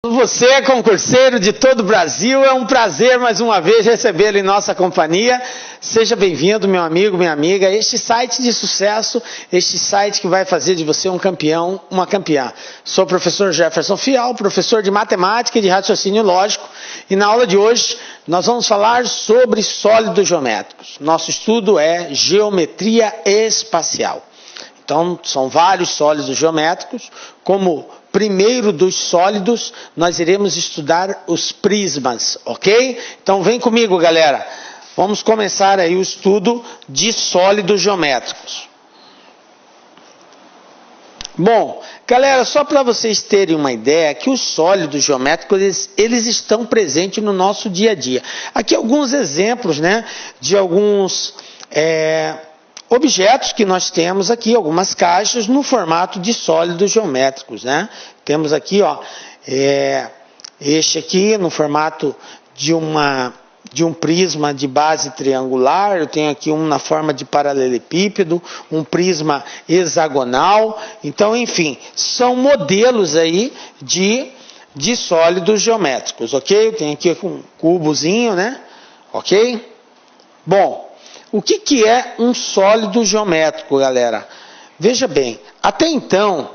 Você é concurseiro de todo o Brasil, é um prazer mais uma vez recebê-lo em nossa companhia. Seja bem-vindo, meu amigo, minha amiga, a este site de sucesso, este site que vai fazer de você um campeão, uma campeã. Sou o professor Jefferson Fial, professor de matemática e de raciocínio lógico, e na aula de hoje nós vamos falar sobre sólidos geométricos. Nosso estudo é geometria espacial. Então, são vários sólidos geométricos. Como primeiro dos sólidos, nós iremos estudar os prismas, ok? Então, vem comigo, galera. Vamos começar aí o estudo de sólidos geométricos. Bom, galera, só para vocês terem uma ideia, que os sólidos geométricos, eles estão presentes no nosso dia a dia. Aqui alguns exemplos, né, de alguns objetos que nós temos aqui, algumas caixas no formato de sólidos geométricos, né? Temos aqui, ó, este aqui no formato de um prisma de base triangular. Eu tenho aqui um na forma de paralelepípedo, um prisma hexagonal. Então, enfim, são modelos aí de sólidos geométricos, ok? Eu tenho aqui um cubozinho, né? Ok? Bom, o que é um sólido geométrico, galera? Veja bem, até então,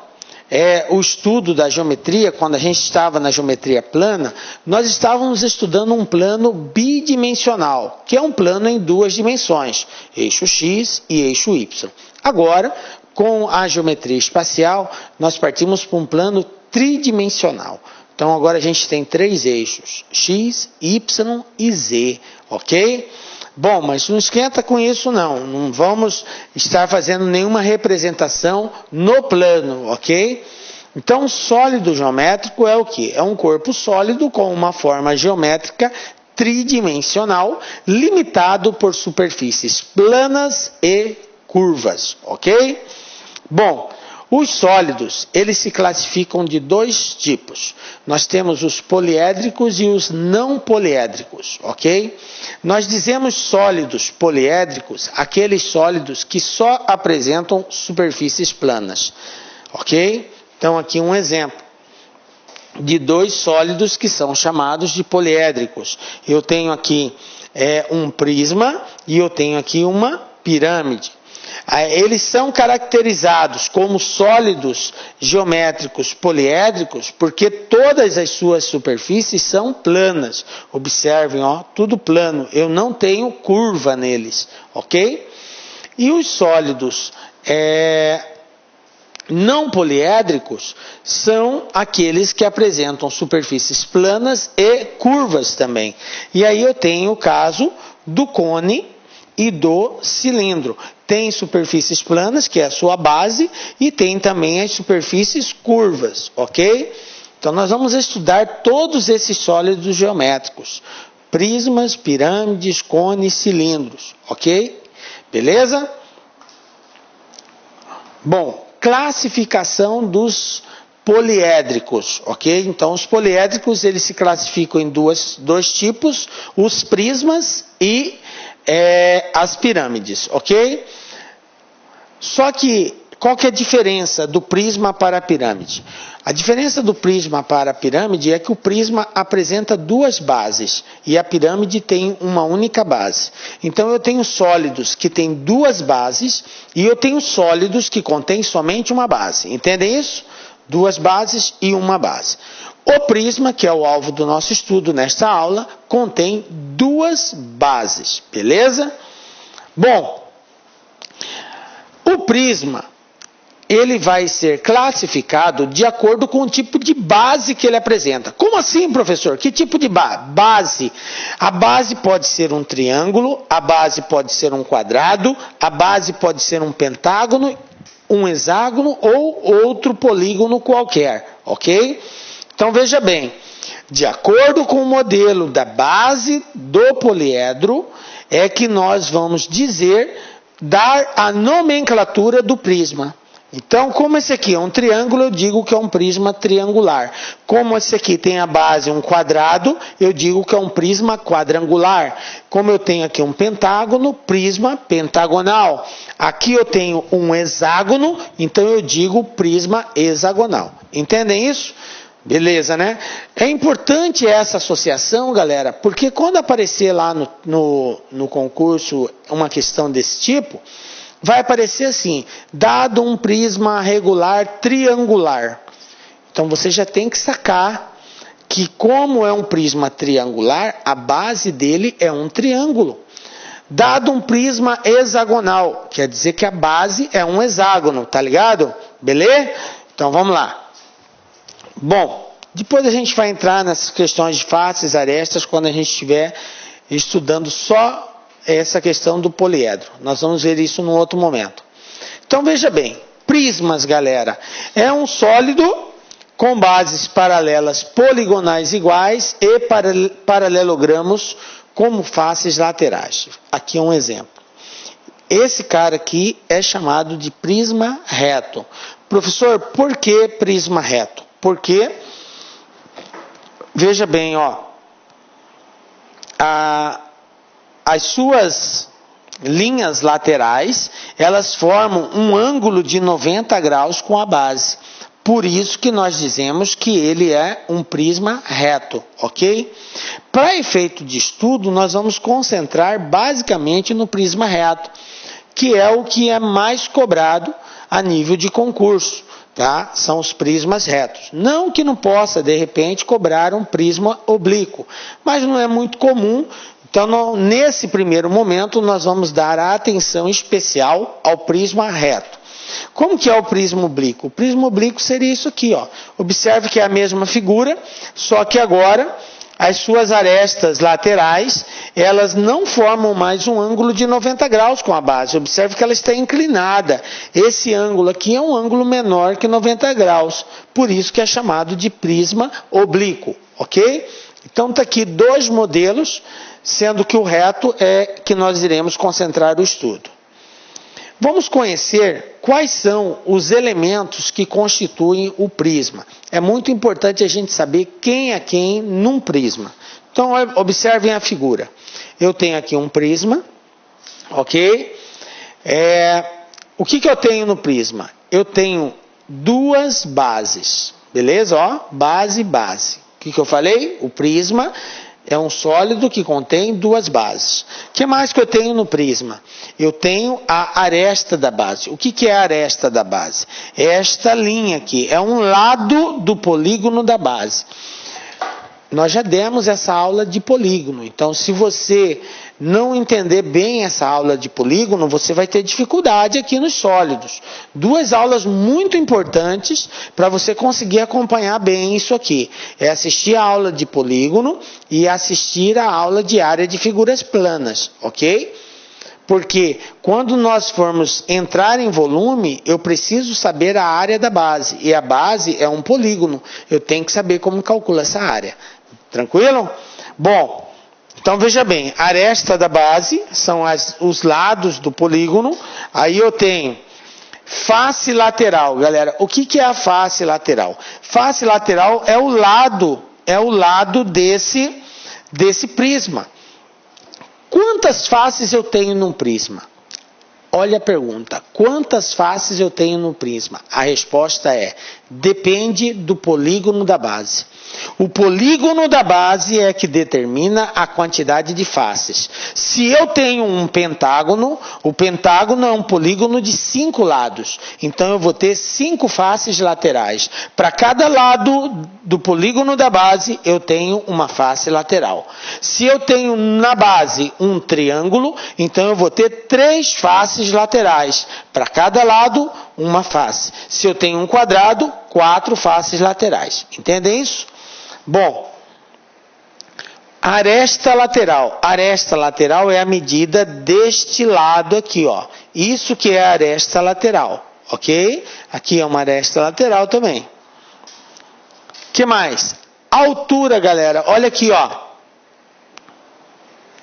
o estudo da geometria, quando a gente estava na geometria plana, nós estávamos estudando um plano bidimensional, que é um plano em duas dimensões, eixo X e eixo Y. Agora, com a geometria espacial, nós partimos para um plano tridimensional. Então, agora a gente tem três eixos, X, Y e Z, ok? Bom, mas não esquenta com isso não. Não vamos estar fazendo nenhuma representação no plano, ok? Então, sólido geométrico é o quê? É um corpo sólido com uma forma geométrica tridimensional, limitado por superfícies planas e curvas, ok? Bom, os sólidos, eles se classificam de dois tipos. Nós temos os poliédricos e os não poliédricos, ok? Nós dizemos sólidos poliédricos, aqueles sólidos que só apresentam superfícies planas, ok? Então, aqui um exemplo de dois sólidos que são chamados de poliédricos. Eu tenho aqui um prisma e eu tenho aqui uma pirâmide. Eles são caracterizados como sólidos geométricos poliédricos porque todas as suas superfícies são planas. Observem, ó, tudo plano. Eu não tenho curva neles, ok? E os sólidos não poliédricos são aqueles que apresentam superfícies planas e curvas também. E aí eu tenho o caso do cone e do cilindro. Tem superfícies planas, que é a sua base, e tem também as superfícies curvas, ok? Então, nós vamos estudar todos esses sólidos geométricos. Prismas, pirâmides, cones, cilindros, ok? Beleza? Bom, classificação dos poliédricos, ok? Então, os poliédricos, eles se classificam em dois tipos, os prismas e as pirâmides, ok? Só que, qual que é a diferença do prisma para a pirâmide? A diferença do prisma para a pirâmide é que o prisma apresenta duas bases e a pirâmide tem uma única base. Então, eu tenho sólidos que têm duas bases e eu tenho sólidos que contêm somente uma base. Entendem isso? Duas bases e uma base. O prisma, que é o alvo do nosso estudo nesta aula, contém duas bases, beleza? Bom, o prisma, ele vai ser classificado de acordo com o tipo de base que ele apresenta. Como assim, professor? Que tipo de base? A base pode ser um triângulo, a base pode ser um quadrado, a base pode ser um pentágono, um hexágono ou outro polígono qualquer, ok? Então, veja bem, de acordo com o modelo da base do poliedro, é que nós vamos dar a nomenclatura do prisma. Então, como esse aqui é um triângulo, eu digo que é um prisma triangular. Como esse aqui tem a base um quadrado, eu digo que é um prisma quadrangular. Como eu tenho aqui um pentágono, prisma pentagonal. Aqui eu tenho um hexágono, então eu digo prisma hexagonal. Entendem isso? Beleza, né? É importante essa associação, galera, porque quando aparecer lá no concurso uma questão desse tipo, vai aparecer assim, dado um prisma regular triangular. Então você já tem que sacar que como é um prisma triangular, a base dele é um triângulo. Dado um prisma hexagonal, quer dizer que a base é um hexágono, tá ligado? Beleza? Então vamos lá. Bom, depois a gente vai entrar nessas questões de faces, arestas, quando a gente estiver estudando só essa questão do poliedro. Nós vamos ver isso num outro momento. Então veja bem, prismas, galera, é um sólido com bases paralelas poligonais iguais e paralelogramos como faces laterais. Aqui é um exemplo. Esse cara aqui é chamado de prisma reto. Professor, por que prisma reto? Porque, veja bem, ó, as suas linhas laterais, elas formam um ângulo de 90 graus com a base. Por isso que nós dizemos que ele é um prisma reto, ok? Para efeito de estudo, nós vamos concentrar basicamente no prisma reto, que é o que é mais cobrado a nível de concurso, tá? São os prismas retos. Não que não possa, de repente, cobrar um prisma oblíquo, mas não é muito comum. Então, nesse primeiro momento, nós vamos dar a atenção especial ao prisma reto. Como que é o prisma oblíquo? O prisma oblíquo seria isso aqui, ó. Observe que é a mesma figura, só que agora as suas arestas laterais, elas não formam mais um ângulo de 90 graus com a base. Observe que ela está inclinada. Esse ângulo aqui é um ângulo menor que 90 graus. Por isso que é chamado de prisma oblíquo, ok? Então está aqui dois modelos, sendo que o reto é que nós iremos concentrar o estudo. Vamos conhecer quais são os elementos que constituem o prisma. É muito importante a gente saber quem é quem num prisma. Então, observem a figura. Eu tenho aqui um prisma, ok? O que eu tenho no prisma? Eu tenho duas bases, beleza? Ó, base, base. O que eu falei? O prisma é um sólido que contém duas bases. O que mais que eu tenho no prisma? Eu tenho a aresta da base. O que é a aresta da base? Esta linha aqui é um lado do polígono da base. Nós já demos essa aula de polígono. Então, se você não entender bem essa aula de polígono, você vai ter dificuldade aqui nos sólidos. Duas aulas muito importantes para você conseguir acompanhar bem isso aqui. É assistir a aula de polígono e assistir a aula de área de figuras planas, ok? Porque quando nós formos entrar em volume, eu preciso saber a área da base. E a base é um polígono. Eu tenho que saber como calcula essa área. Tranquilo? Bom, então veja bem, a aresta da base são os lados do polígono. Aí eu tenho face lateral, galera. O que é a face lateral? Face lateral é o lado desse prisma. Quantas faces eu tenho num prisma? Olha a pergunta, quantas faces eu tenho no prisma? A resposta é, depende do polígono da base. O polígono da base é que determina a quantidade de faces. Se eu tenho um pentágono, o pentágono é um polígono de 5 lados. Então eu vou ter 5 faces laterais. Para cada lado do polígono da base, eu tenho uma face lateral. Se eu tenho na base um triângulo, então eu vou ter 3 faces laterais. Para cada lado, uma face. Se eu tenho um quadrado, 4 faces laterais. Entendem isso? Bom, aresta lateral. Aresta lateral é a medida deste lado aqui, ó. Isso que é a aresta lateral, ok? Aqui é uma aresta lateral também. O que mais? Altura, galera. Olha aqui, ó.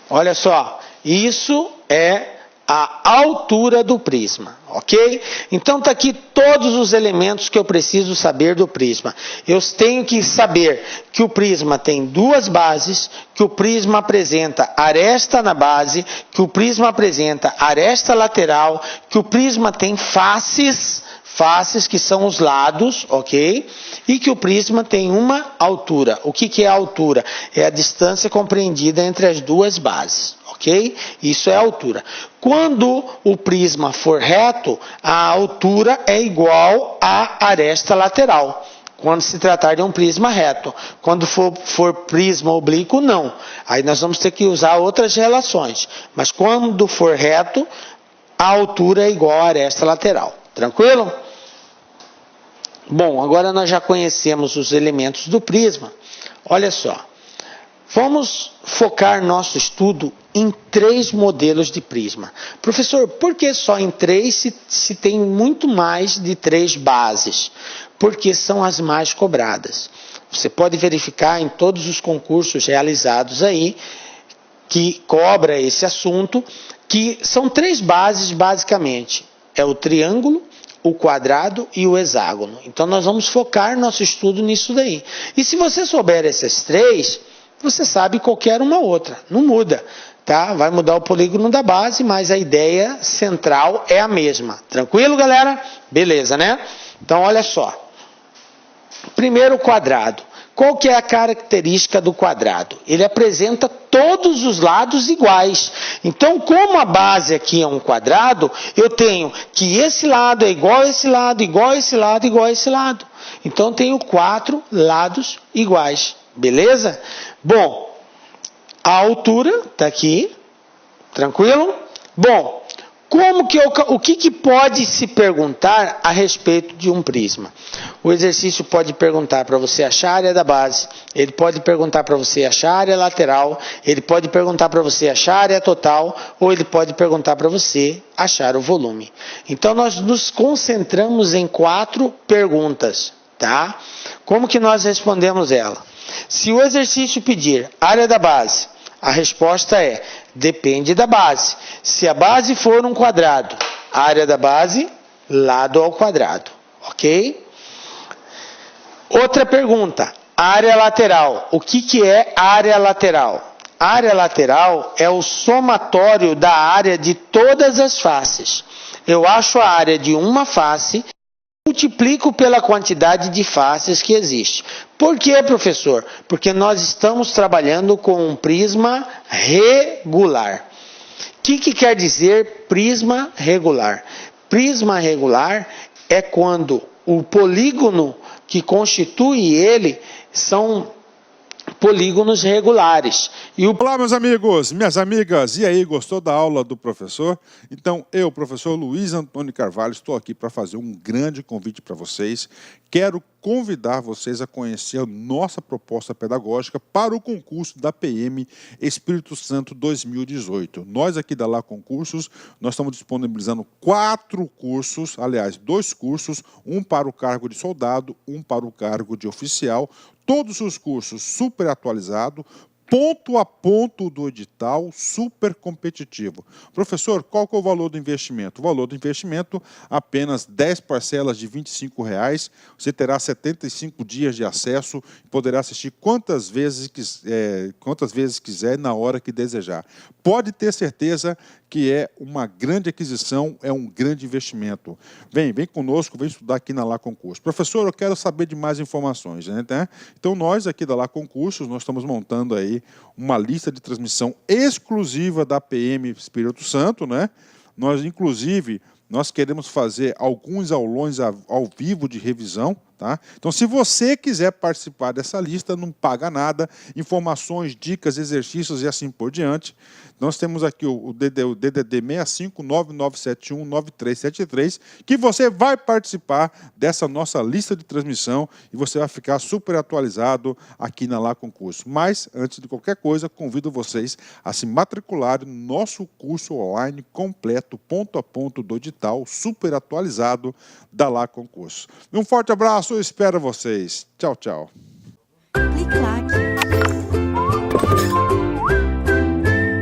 Olha só. Isso é a altura do prisma, ok? Então tá aqui todos os elementos que eu preciso saber do prisma. Eu tenho que saber que o prisma tem duas bases, que o prisma apresenta aresta na base, que o prisma apresenta aresta lateral, que o prisma tem faces faces, que são os lados, ok? E que o prisma tem uma altura. O que é a altura? É a distância compreendida entre as duas bases, ok? Isso é a altura. Quando o prisma for reto, a altura é igual à aresta lateral. Quando se tratar de um prisma reto. Quando for prisma oblíquo, não. Aí nós vamos ter que usar outras relações. Mas quando for reto, a altura é igual à aresta lateral. Tranquilo? Bom, agora nós já conhecemos os elementos do prisma. Olha só. Vamos focar nosso estudo em 3 modelos de prisma. Professor, por que só em 3 se tem muito mais de 3 bases? Porque são as mais cobradas. Você pode verificar em todos os concursos realizados aí, que cobra esse assunto, que são 3 bases basicamente. É o triângulo, o quadrado e o hexágono. Então nós vamos focar nosso estudo nisso daí. E se você souber essas 3, você sabe qualquer uma outra. Não muda, tá? Vai mudar o polígono da base, mas a ideia central é a mesma. Tranquilo, galera? Beleza, né? Então olha só. Primeiro, o quadrado. Qual que é a característica do quadrado? Ele apresenta todos os lados iguais. Então, como a base aqui é um quadrado, eu tenho que esse lado é igual a esse lado, igual a esse lado, igual a esse lado. Então, eu tenho 4 lados iguais. Beleza? Bom, a altura está aqui. Tranquilo? Bom, o que pode se perguntar a respeito de um prisma? O exercício pode perguntar para você achar a área da base, ele pode perguntar para você achar a área lateral, ele pode perguntar para você achar a área total, ou ele pode perguntar para você achar o volume. Então, nós nos concentramos em 4 perguntas, tá? Como que nós respondemos ela? Se o exercício pedir área da base, a resposta é: depende da base. Se a base for um quadrado, a área da base, lado ao quadrado. Ok? Outra pergunta. Área lateral. O que é área lateral? Área lateral é o somatório da área de todas as faces. Eu acho a área de uma face, multiplico pela quantidade de faces que existe. Por quê, professor? Porque nós estamos trabalhando com um prisma regular. O que quer dizer prisma regular? Prisma regular é quando o polígono que constitui ele são polígonos regulares. Olá, meus amigos, minhas amigas, e aí, gostou da aula do professor? Então, eu, professor Luiz Antônio Carvalho, estou aqui para fazer um grande convite para vocês. Quero convidar vocês a conhecer a nossa proposta pedagógica para o concurso da PM Espírito Santo 2018. Nós aqui da Lá Concursos, nós estamos disponibilizando 4 cursos, aliás, 2 cursos, um para o cargo de soldado, um para o cargo de oficial. Todos os cursos super atualizados, ponto a ponto do edital, super competitivo. Professor, qual que é o valor do investimento? O valor do investimento, apenas 10 parcelas de R$ 25,00. Você terá 75 dias de acesso e poderá assistir quantas vezes quiser, na hora que desejar. Pode ter certeza que é uma grande aquisição, é um grande investimento. Vem conosco, vem estudar aqui na Lá Concursos. Professor, eu quero saber de mais informações, né? Então, nós aqui da Lá Concursos, nós estamos montando aí uma lista de transmissão exclusiva da PM Espírito Santo, né? Inclusive, nós queremos fazer alguns aulões ao vivo de revisão, tá? Então, se você quiser participar dessa lista, não paga nada, informações, dicas, exercícios e assim por diante. Nós temos aqui o DDD 65997199373, que você vai participar dessa nossa lista de transmissão e você vai ficar super atualizado aqui na Lá Concurso. Mas, antes de qualquer coisa, convido vocês a se matricularem no nosso curso online completo, ponto a ponto do edital, super atualizado da Lá Concurso. Um forte abraço, eu espero vocês. Tchau, tchau. Clique lá.